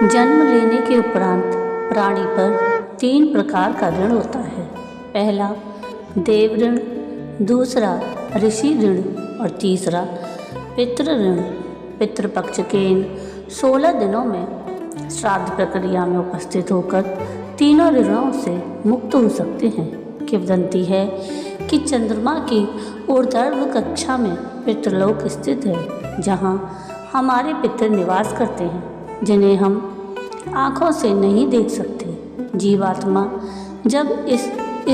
जन्म लेने के उपरांत प्राणी पर 3 प्रकार का ऋण होता है। पहला देव ऋण, दूसरा ऋषि ऋण और तीसरा पितृ ऋण। पितृपक्ष के इन 16 दिनों में श्राद्ध प्रक्रिया में उपस्थित होकर तीनों ऋणों से मुक्त हो सकते हैं। किंवदंती है कि चंद्रमा की ऊर्ध्व कक्षा में पितृलोक स्थित है, जहाँ हमारे पितृ निवास करते हैं, जिन्हें हम आँखों से नहीं देख सकते। जीवात्मा जब इस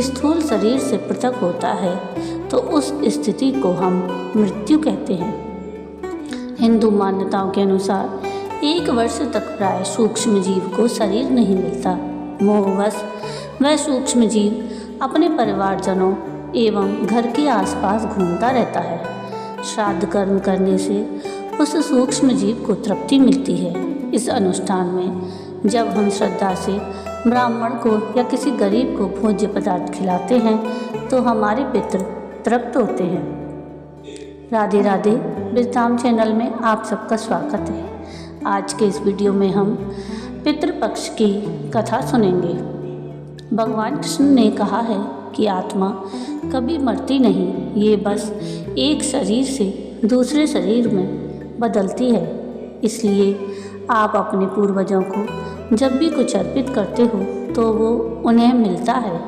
स्थूल शरीर से पृथक होता है तो उस स्थिति को हम मृत्यु कहते हैं। हिंदू मान्यताओं के अनुसार 1 वर्ष तक प्राय सूक्ष्म जीव को शरीर नहीं मिलता। मोहवश वह सूक्ष्म जीव अपने परिवारजनों एवं घर के आसपास घूमता रहता है। श्राद्ध कर्म करने से उस सूक्ष्म जीव को तृप्ति मिलती है। इस अनुष्ठान में जब हम श्रद्धा से ब्राह्मण को या किसी गरीब को भोज्य पदार्थ खिलाते हैं तो हमारे पितृ तृप्त होते हैं। राधे राधे। विश्राम चैनल में आप सबका स्वागत है। आज के इस वीडियो में हम पितृपक्ष की कथा सुनेंगे। भगवान कृष्ण ने कहा है कि आत्मा कभी मरती नहीं, ये बस एक शरीर से दूसरे शरीर में बदलती है। इसलिए आप अपने पूर्वजों को जब भी कुछ अर्पित करते हो तो वो उन्हें मिलता है।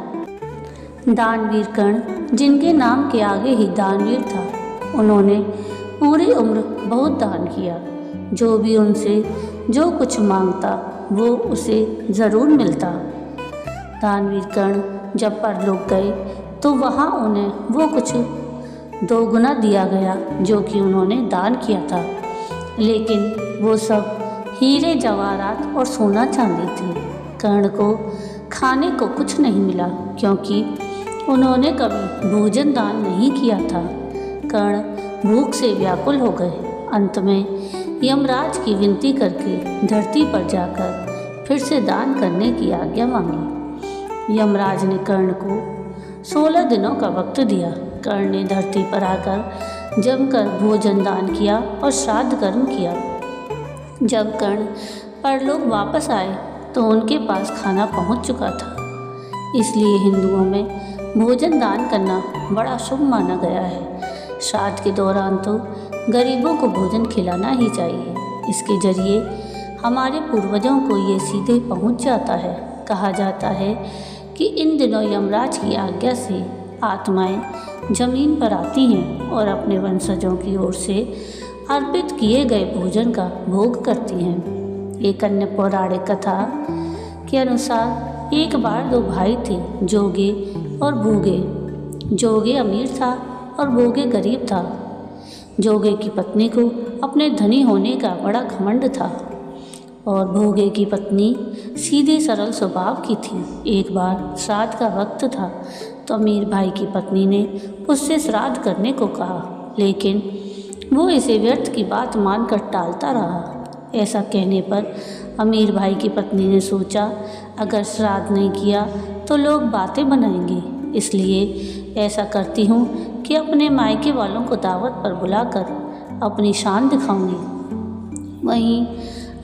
दानवीर कर्ण, जिनके नाम के आगे ही दानवीर था, उन्होंने पूरी उम्र बहुत दान किया। जो भी उनसे जो कुछ मांगता वो उसे ज़रूर मिलता। दानवीर कर्ण जब परलोक गए तो वहाँ उन्हें वो कुछ 2 गुना दिया गया जो कि उन्होंने दान किया था। लेकिन वो सब हीरे जवाहरात और सोना चांदी थे। कर्ण को खाने को कुछ नहीं मिला क्योंकि उन्होंने कभी भोजन दान नहीं किया था। कर्ण भूख से व्याकुल हो गए। अंत में यमराज की विनती करके धरती पर जाकर फिर से दान करने की आज्ञा मांगी। यमराज ने कर्ण को 16 दिनों का वक्त दिया। कर्ण ने धरती पर आकर जमकर भोजन दान किया और श्राद्ध कर्म किया। जब कर्ण परलोक वापस आए तो उनके पास खाना पहुंच चुका था। इसलिए हिंदुओं में भोजन दान करना बड़ा शुभ माना गया है। श्राद्ध के दौरान तो गरीबों को भोजन खिलाना ही चाहिए। इसके जरिए हमारे पूर्वजों को ये सीधे पहुंच जाता है। कहा जाता है कि इन दिनों यमराज की आज्ञा से आत्माएं जमीन पर आती हैं और अपने वंशजों की ओर से अर्पित किए गए भोजन का भोग करती हैं। एक अन्य पौराणिक कथा के अनुसार एक बार 2 भाई थे, जोगे और भोगे। जोगे अमीर था और भोगे गरीब था। जोगे की पत्नी को अपने धनी होने का बड़ा घमंड था और भोगे की पत्नी सीधे सरल स्वभाव की थी। एक बार श्राद्ध का वक्त था तो अमीर भाई की पत्नी ने उससे श्राद्ध करने को कहा, लेकिन वो इसे व्यर्थ की बात मानकर टालता रहा। ऐसा कहने पर अमीर भाई की पत्नी ने सोचा, अगर श्राद्ध नहीं किया तो लोग बातें बनाएंगे, इसलिए ऐसा करती हूँ कि अपने मायके वालों को दावत पर बुलाकर अपनी शान दिखाऊंगी। वहीं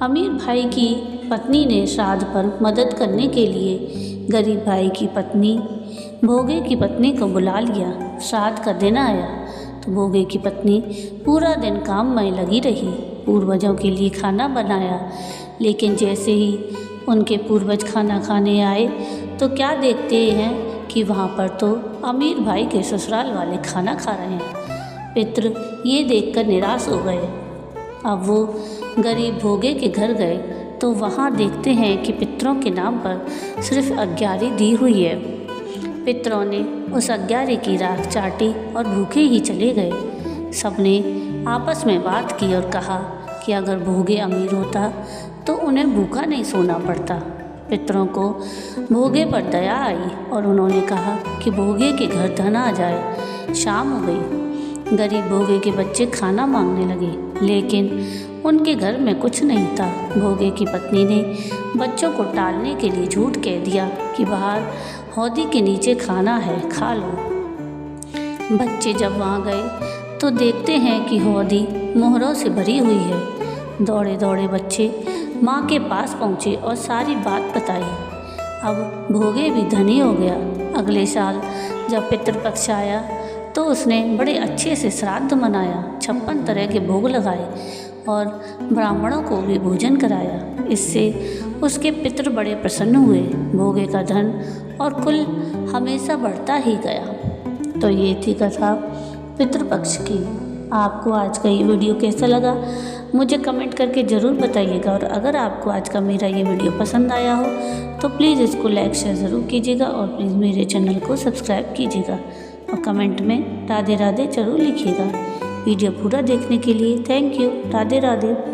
अमीर भाई की पत्नी ने श्राद्ध पर मदद करने के लिए गरीब भाई की पत्नी भोगे की पत्नी को बुला लिया। श्राद्ध का दिन आया तो भोगे की पत्नी पूरा दिन काम में लगी रही। पूर्वजों के लिए खाना बनाया, लेकिन जैसे ही उनके पूर्वज खाना खाने आए तो क्या देखते हैं कि वहाँ पर तो अमीर भाई के ससुराल वाले खाना खा रहे हैं। पितृ ये देखकर निराश हो गए। अब वो गरीब भोगे के घर गए तो वहाँ देखते हैं कि पितरों के नाम पर सिर्फ अग्यारी दी हुई है। पितरों ने उस अग्यारी की राख चाटी और भूखे ही चले गए। सबने आपस में बात की और कहा कि अगर भोगे अमीर होता तो उन्हें भूखा नहीं सोना पड़ता। पितरों को भोगे पर दया आई और उन्होंने कहा कि भोगे के घर धन आ जाए। शाम हो गई। गरीब भोगे के बच्चे खाना मांगने लगे, लेकिन उनके घर में कुछ नहीं था। भोगे की पत्नी ने बच्चों को टालने के लिए झूठ कह दिया कि बाहर हौदी के नीचे खाना है, खा लो। बच्चे जब वहाँ गए तो देखते हैं कि हौदी मोहरों से भरी हुई है। दौड़े दौड़े बच्चे माँ के पास पहुँचे और सारी बात बताई। अब भोगे भी धनी हो गया। अगले साल जब पितृपक्ष आया तो उसने बड़े अच्छे से श्राद्ध मनाया, 56 तरह के भोग लगाए और ब्राह्मणों को भी भोजन कराया। इससे उसके पितृ बड़े प्रसन्न हुए। भोगे का धन और कुल हमेशा बढ़ता ही गया। तो ये थी कथा पितृपक्ष की। आपको आज का ये वीडियो कैसा लगा मुझे कमेंट करके ज़रूर बताइएगा। और अगर आपको आज का मेरा ये वीडियो पसंद आया हो तो प्लीज़ इसको लाइक शेयर ज़रूर कीजिएगा और प्लीज़ मेरे चैनल को सब्सक्राइब कीजिएगा और कमेंट में राधे राधे ज़रूर लिखिएगा। वीडियो पूरा देखने के लिए थैंक यू। राधे राधे।